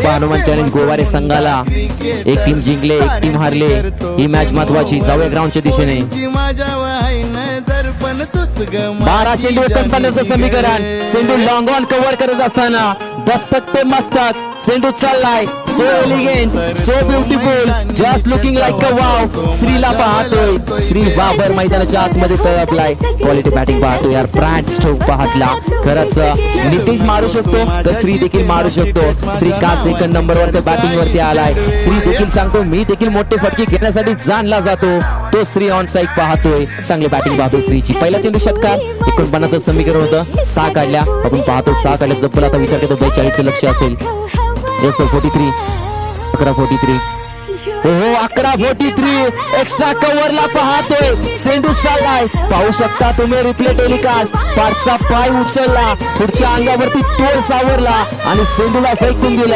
बाप्पा Hanuman challenge Goware संघाला एक team जिंकले एक टीम हारले. ही मॅच महत्वाची. जाऊया ग्राउंडच्या दिशेने. 12 चेंडू 49चं समीकरण. चेंडू लॉंग ऑन कव्हर करत असताना दस्तक ते मस्तक चेंडू चाललाय. So elegant, so beautiful, just looking like a wow. श्रीला पाहतोय. श्री बाबर मैदानाच्या आतमध्ये तळपलाय. क्वालिटी बॅटिंग पाहतोय यार. ब्रँड स्ट्रोक पाहतला. खरंच नितेश मारू शकतो तर श्री देखील मारू शकतो. श्री का सेकंड नंबरवर ते बॅटिंग वरती आलाय. श्री देखील सांगतो मी देखील मोठे फटके घेण्यासाठी जाणला जातो. तो श्री ऑन साईड पाहतोय. चांगली बॅटिंग पाहतोय श्रीची. पहिला चेंडू षटकार. 49चं समीकरण होतं. 6 काढल्या. आपण पाहतो 6 काढल्या. तब्बल आता विचार करतो 42चं लक्ष असेल. येस 43. 11-43. हो 11-43. एक्स्ट्रा कव्हरला पाहतोय. चेंडू चाललाय. पाहू शकता तुम्ही रिप्ले टेलिकास्ट. पाठचा पाय उचलला. पुढच्या अंगावरती तोल सावरला आणि चेंडूला फेकून दिला.